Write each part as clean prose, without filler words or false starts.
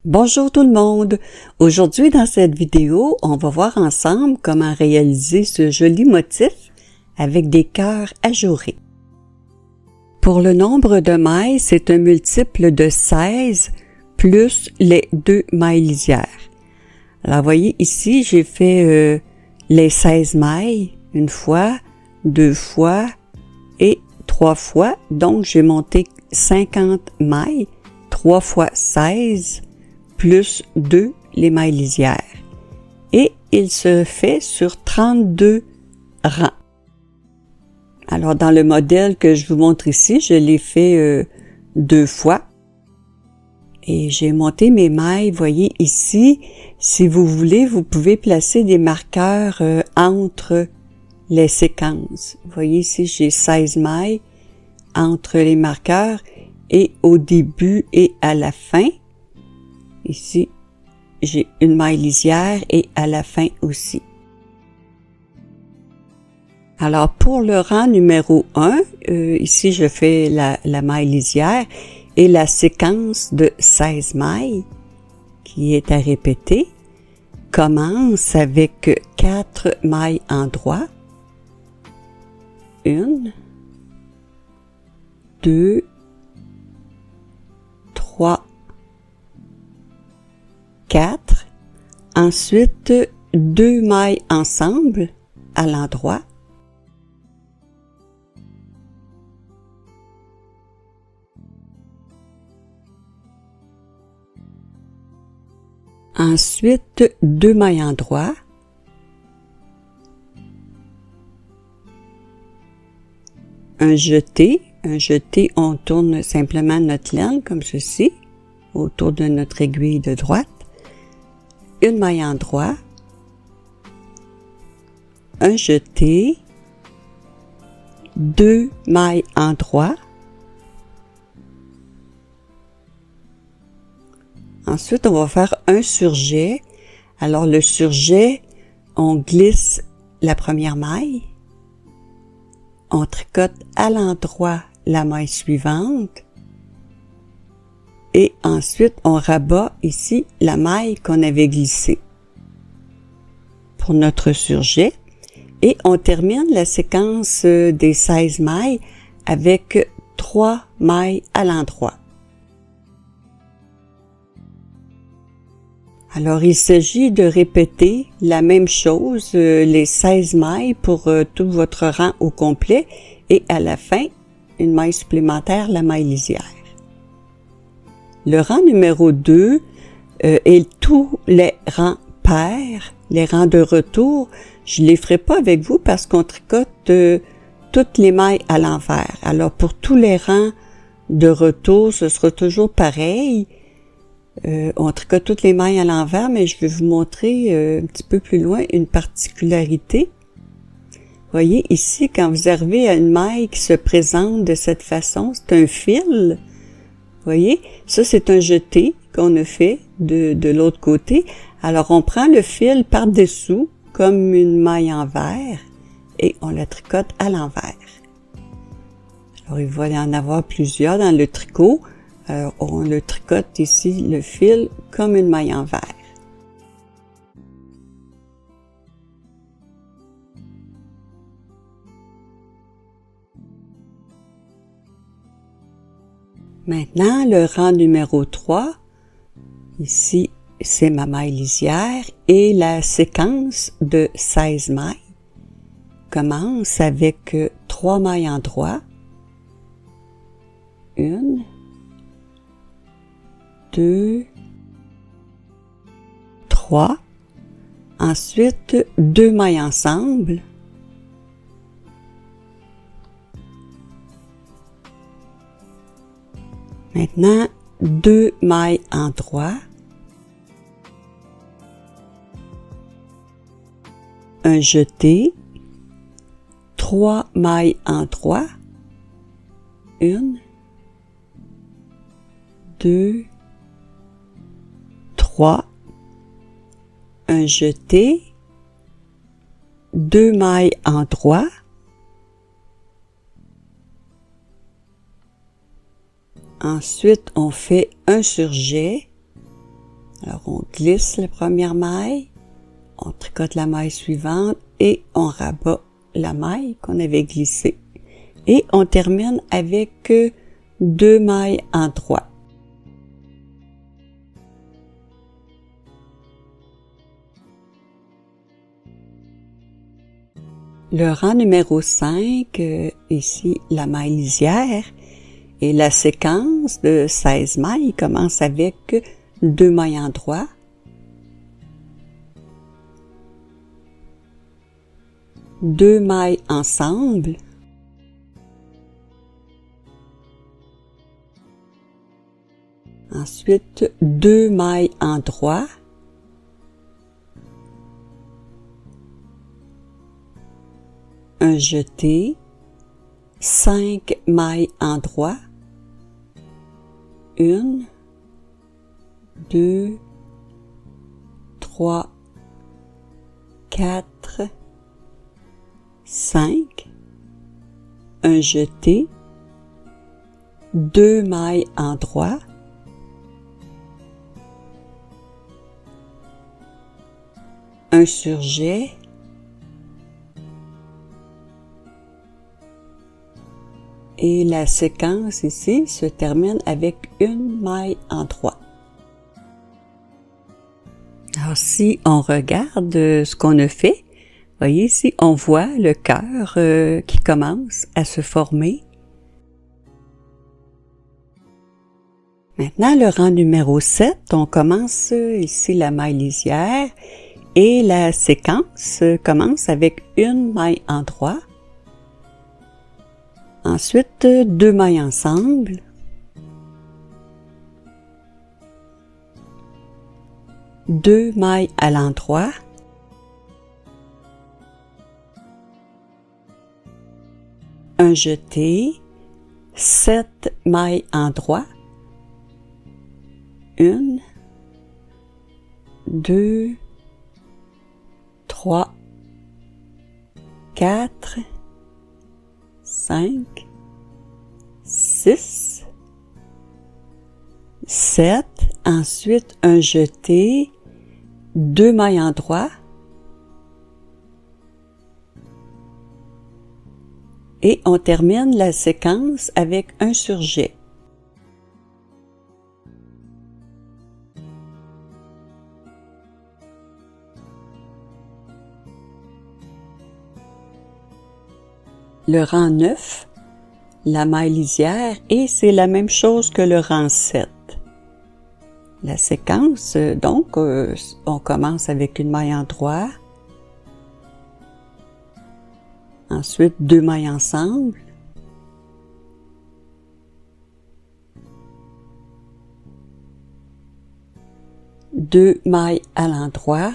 Bonjour tout le monde! Aujourd'hui dans cette vidéo, on va voir ensemble comment réaliser ce joli motif avec des cœurs ajourés. Pour le nombre de mailles, c'est un multiple de 16 plus les 2 mailles lisières. Alors voyez ici, j'ai fait les 16 mailles, une fois, 2 fois et 3 fois. Donc j'ai monté 50 mailles, 3 fois 16 plus 2 les mailles lisières. Et il se fait sur 32 rangs. Alors, dans le modèle que je vous montre ici, je l'ai fait 2 fois. Et j'ai monté mes mailles, voyez ici. Si vous voulez, vous pouvez placer des marqueurs entre les séquences. Vous voyez ici, j'ai 16 mailles entre les marqueurs et au début et à la fin. Ici, j'ai une maille lisière et à la fin aussi. Alors, pour le rang numéro 1, ici, je fais la maille lisière et la séquence de 16 mailles qui est à répéter commence avec 4 mailles en droit. 1, 2, 3, 4. Ensuite, 2 mailles ensemble à l'endroit. Ensuite, 2 mailles en droit. Un jeté, on tourne simplement notre laine comme ceci, autour de notre aiguille de droite. Une maille en droit, un jeté, 2 mailles en droit. Ensuite, on va faire un surjet. Alors, le surjet, on glisse la première maille, on tricote à l'endroit la maille suivante, et ensuite, on rabat ici la maille qu'on avait glissée pour notre surjet. Et on termine la séquence des 16 mailles avec 3 mailles à l'endroit. Alors, il s'agit de répéter la même chose, les 16 mailles pour tout votre rang au complet et à la fin, une maille supplémentaire, la maille lisière. Le rang numéro 2 et tous les rangs pairs, les rangs de retour, je les ferai pas avec vous parce qu'on tricote toutes les mailles à l'envers. Alors pour tous les rangs de retour, ce sera toujours pareil. On tricote toutes les mailles à l'envers, mais je vais vous montrer un petit peu plus loin une particularité. Voyez ici, quand vous arrivez à une maille qui se présente de cette façon, c'est un fil. Voyez, ça c'est un jeté qu'on a fait de l'autre côté. Alors on prend le fil par-dessous comme une maille en vert et on la tricote à l'envers. Alors il va y en avoir plusieurs dans le tricot. Alors on le tricote ici le fil comme une maille en vert. Maintenant, le rang numéro 3, ici, c'est ma maille lisière et la séquence de 16 mailles commence avec 3 mailles en droit. 1, 2, 3. Ensuite, 2 mailles ensemble. Maintenant, 2 mailles en droit, un jeté, 3 mailles en droit, 1, 2, 3, un jeté, 2 mailles en droit, Ensuite, on fait un surjet, Alors on glisse la première maille, on tricote la maille suivante et on rabat la maille qu'on avait glissée. Et on termine avec 2 mailles en 3. Le rang numéro 5, ici la maille lisière, et la séquence de 16 mailles commence avec 2 mailles en droit, deux mailles ensemble, ensuite 2 mailles en droit, un jeté, 5 mailles en droit, 1, 2, 3, 4, 5, un jeté, 2 mailles en droit, un surjet, et la séquence ici se termine avec 1 maille en droit. Alors si on regarde ce qu'on a fait, voyez ici on voit le cœur qui commence à se former. Maintenant le rang numéro 7, on commence ici la maille lisière et la séquence commence avec 1 maille en droit. Ensuite, 2 mailles ensemble, deux mailles à l'endroit, un jeté, 7 mailles en droit, 1, 2, 3, 4, 5, 6, 7, ensuite un jeté, 2 mailles en droit et on termine la séquence avec un surjet. Le rang 9, la maille lisière, et c'est la même chose que le rang 7. La séquence, donc, on commence avec 1 maille en droit, ensuite 2 mailles ensemble, deux mailles à l'endroit,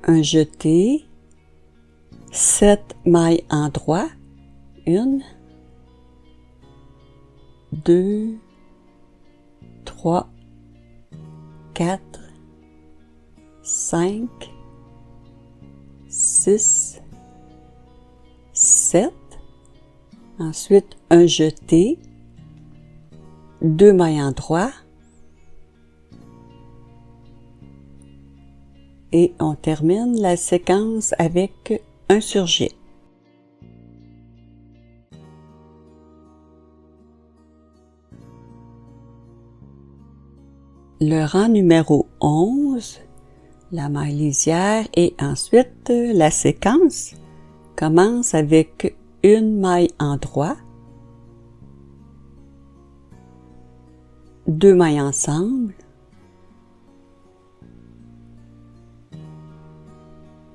un jeté, 7 mailles en droit, 1, 2, 3, 4, 5, 6, 7, ensuite un jeté, 2 mailles en droit, et on termine la séquence avec un surjet. Le rang numéro 11, la maille lisière, et ensuite la séquence commence avec 1 maille en droit, 2 mailles ensemble,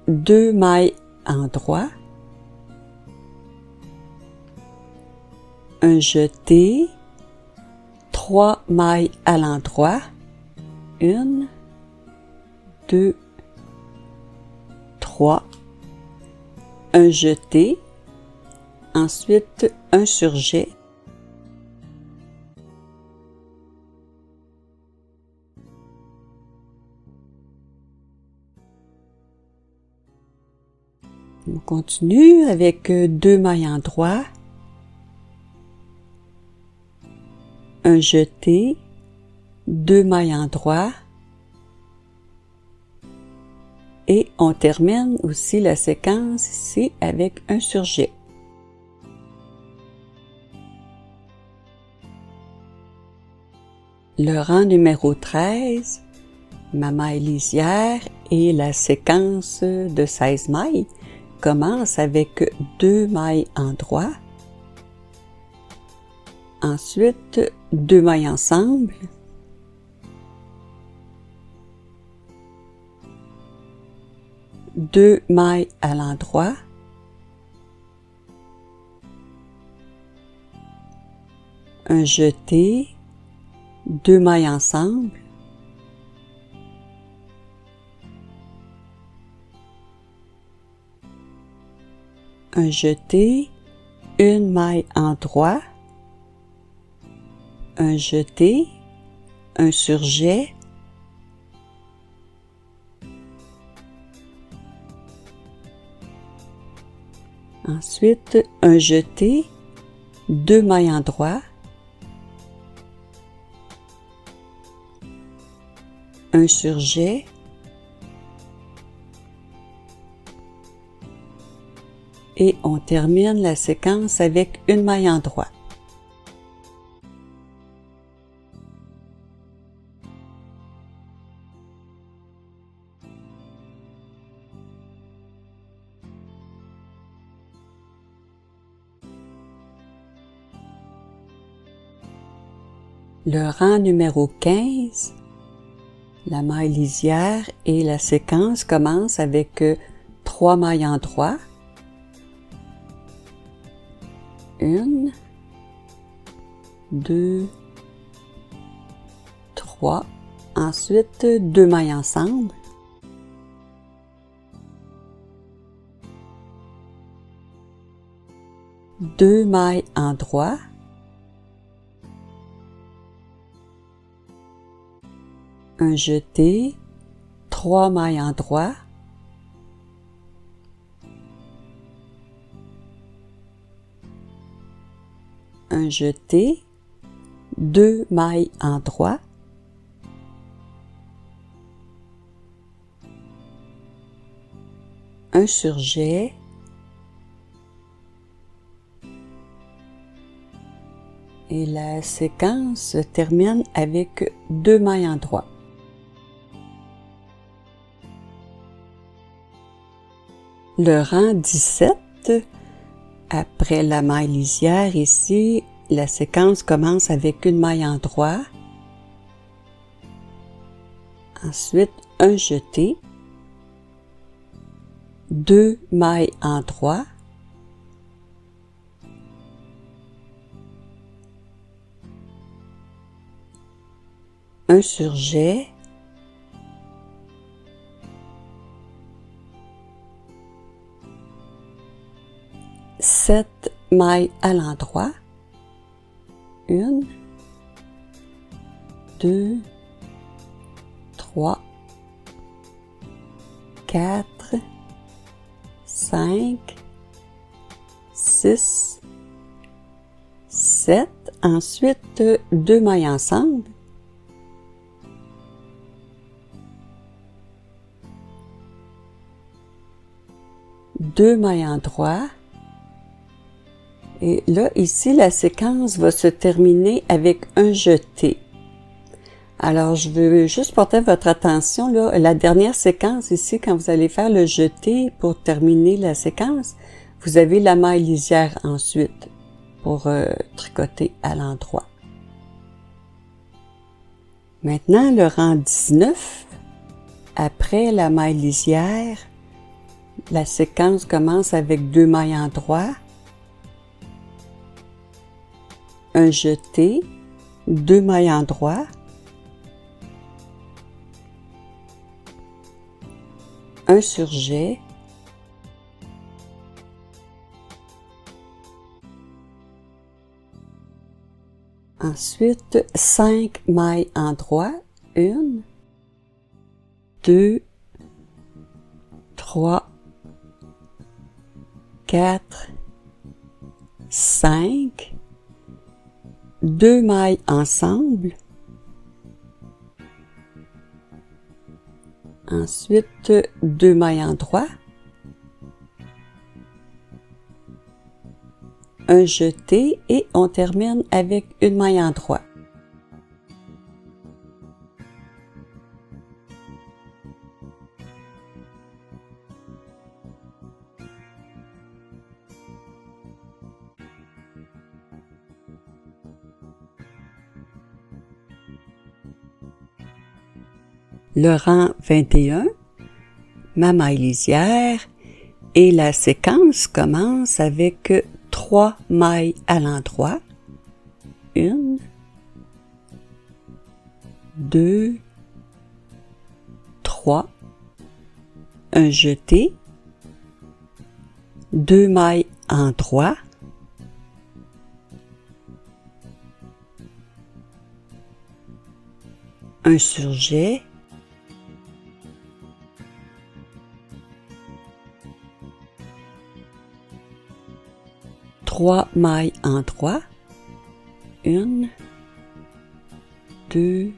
deux mailles en droit, un jeté, 3 mailles à l'endroit, 1, 2, 3, un jeté, ensuite un surjet, on continue avec 2 mailles en droit, un jeté, 2 mailles en droit et on termine aussi la séquence ici avec un surjet. Le rang numéro 13, ma maille lisière et la séquence de 16 mailles commence avec 2 mailles en droit, ensuite 2 mailles ensemble, deux mailles à l'endroit, un jeté, 2 mailles ensemble, un jeté, une maille en droit, un jeté, un surjet, ensuite un jeté, 2 mailles en droit, un surjet, et on termine la séquence avec une maille en droit. Le rang numéro 15, la maille lisière et la séquence commence avec 3 mailles en droit, 1, 2, 3, ensuite 2 mailles ensemble, deux mailles en droit, un jeté, 3 mailles en droit, un jeté, 2 mailles en droit, un surjet, et la séquence se termine avec 2 mailles en droit. Le rang 17, après la maille lisière ici, la séquence commence avec une maille en droit, ensuite un jeté, 2 mailles en droit, un surjet, sept mailles à l'endroit, 1, 2, 3, 4, 5, 6, 7, ensuite 2 mailles ensemble, deux mailles en droit, et là, ici, la séquence va se terminer avec un jeté. Alors, je veux juste porter votre attention, là, la dernière séquence ici, quand vous allez faire le jeté pour terminer la séquence, vous avez la maille lisière ensuite pour tricoter à l'endroit. Maintenant, le rang 19, après la maille lisière, la séquence commence avec 2 mailles en droit, un jeté, 2 mailles en droit, un surjet, ensuite 5 mailles en droit, 1, 2, 3, 4, 5, 2 mailles ensemble, ensuite 2 mailles en droit, un jeté et on termine avec une maille en droit. Le rang 21, ma maille lisière, et la séquence commence avec 3 mailles à l'endroit, 1, 2, 3, un jeté, 2 mailles en droit, un surjet, trois mailles en droit, 1, 2,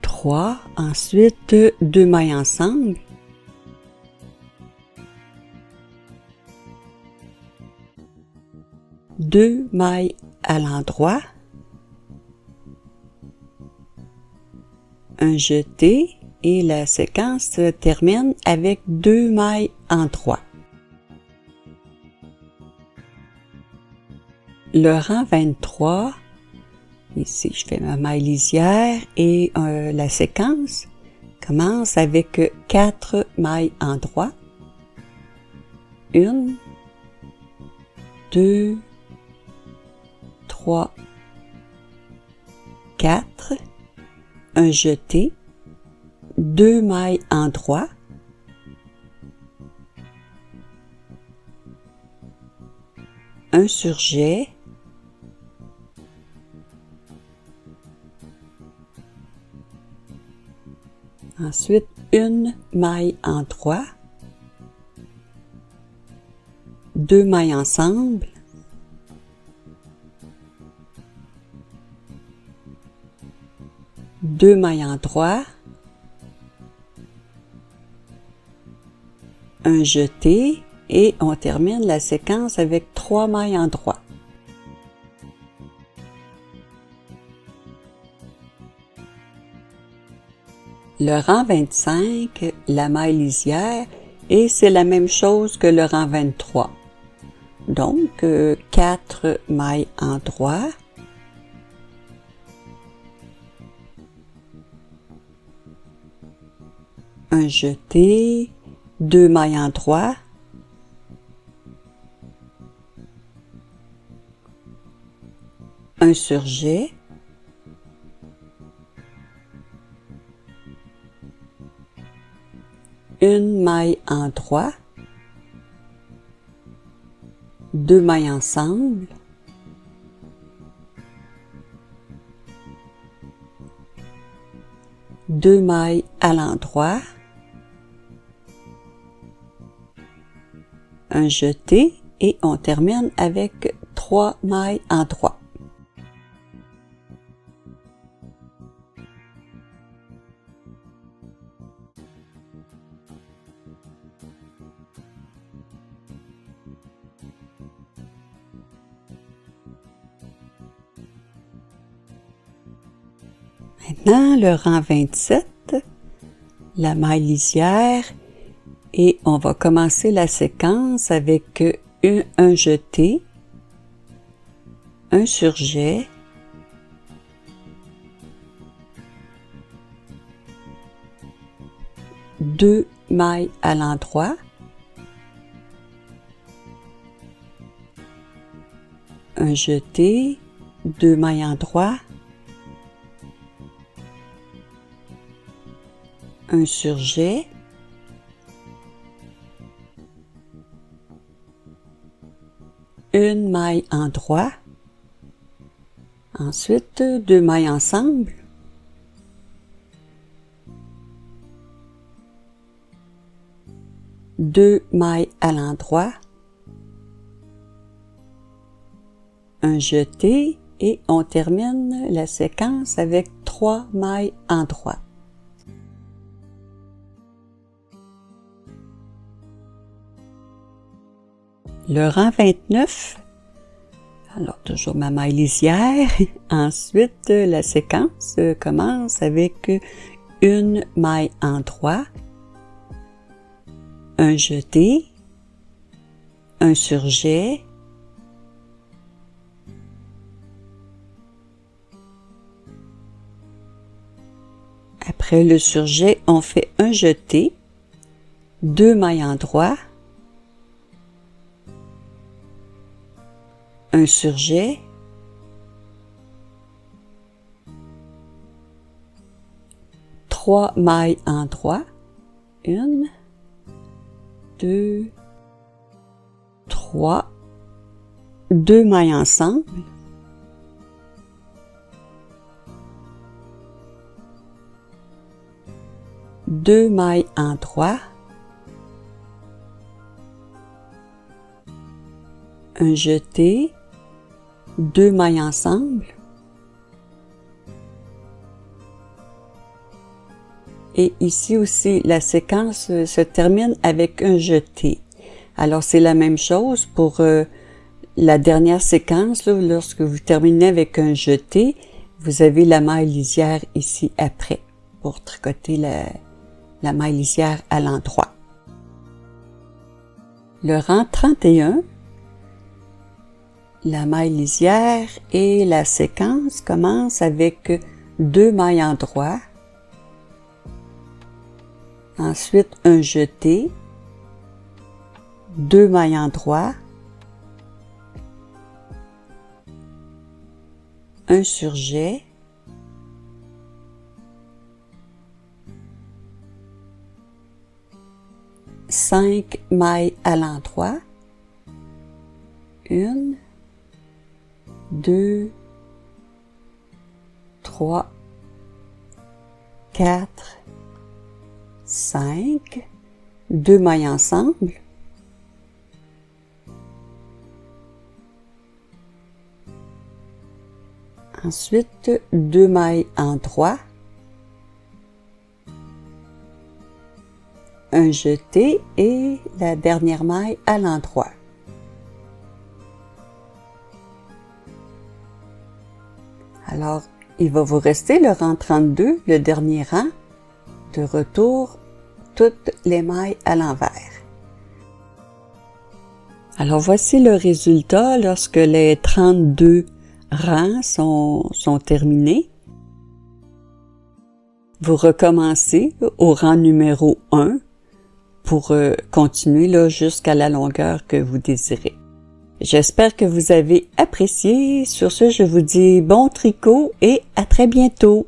3, ensuite 2 mailles ensemble, deux mailles à l'endroit, un jeté et la séquence se termine avec 2 mailles en droit. Le rang 23, ici je fais ma maille lisière et la séquence commence avec 4 mailles en droit, 1, 2, 3, 4, un jeté, 2 mailles en droit, un surjet, ensuite une maille en droit, 2 mailles ensemble, deux mailles en droit, un jeté et on termine la séquence avec 3 mailles en droit. Le rang 25, la maille lisière, et c'est la même chose que le rang 23. Donc, 4 mailles en droit, un jeté, 2 mailles en droit, un surjet, une maille en droit, 2 mailles ensemble, deux mailles à l'endroit, un jeté et on termine avec 3 mailles en droit. Maintenant, le rang 27, la maille lisière, et on va commencer la séquence avec un jeté, un surjet, deux mailles à l'endroit, un jeté, deux mailles en droit, un surjet, une maille en droit, ensuite deux mailles ensemble, deux mailles à l'endroit, un jeté et on termine la séquence avec 3 mailles endroits. Le rang 29, alors toujours ma maille lisière, ensuite la séquence commence avec une maille endroit, un jeté, un surjet, après le surjet, on fait un jeté, 2 mailles endroits, un surjet, trois mailles endroits, 1, 2, 3, 2 mailles ensemble, deux mailles endroits, un jeté, 2 mailles ensemble et ici aussi la séquence se termine avec un jeté. Alors c'est la même chose pour la dernière séquence, là, lorsque vous terminez avec un jeté, vous avez la maille lisière ici après pour tricoter la maille lisière à l'endroit. Le rang 31, la maille lisière et la séquence commence avec 2 mailles endroits, ensuite un jeté, 2 mailles endroits, un surjet, cinq mailles à l'endroit, 1, 2, 3, 4, 5, 2 mailles ensemble, ensuite 2 mailles endroits, un jeté et la dernière maille à l'endroit. Alors, il va vous rester le rang 32, le dernier rang, de retour, toutes les mailles à l'envers. Alors, voici le résultat lorsque les 32 rangs sont terminés. Vous recommencez au rang numéro 1 pour continuer là jusqu'à la longueur que vous désirez. J'espère que vous avez apprécié. Sur ce, je vous dis bon tricot et à très bientôt.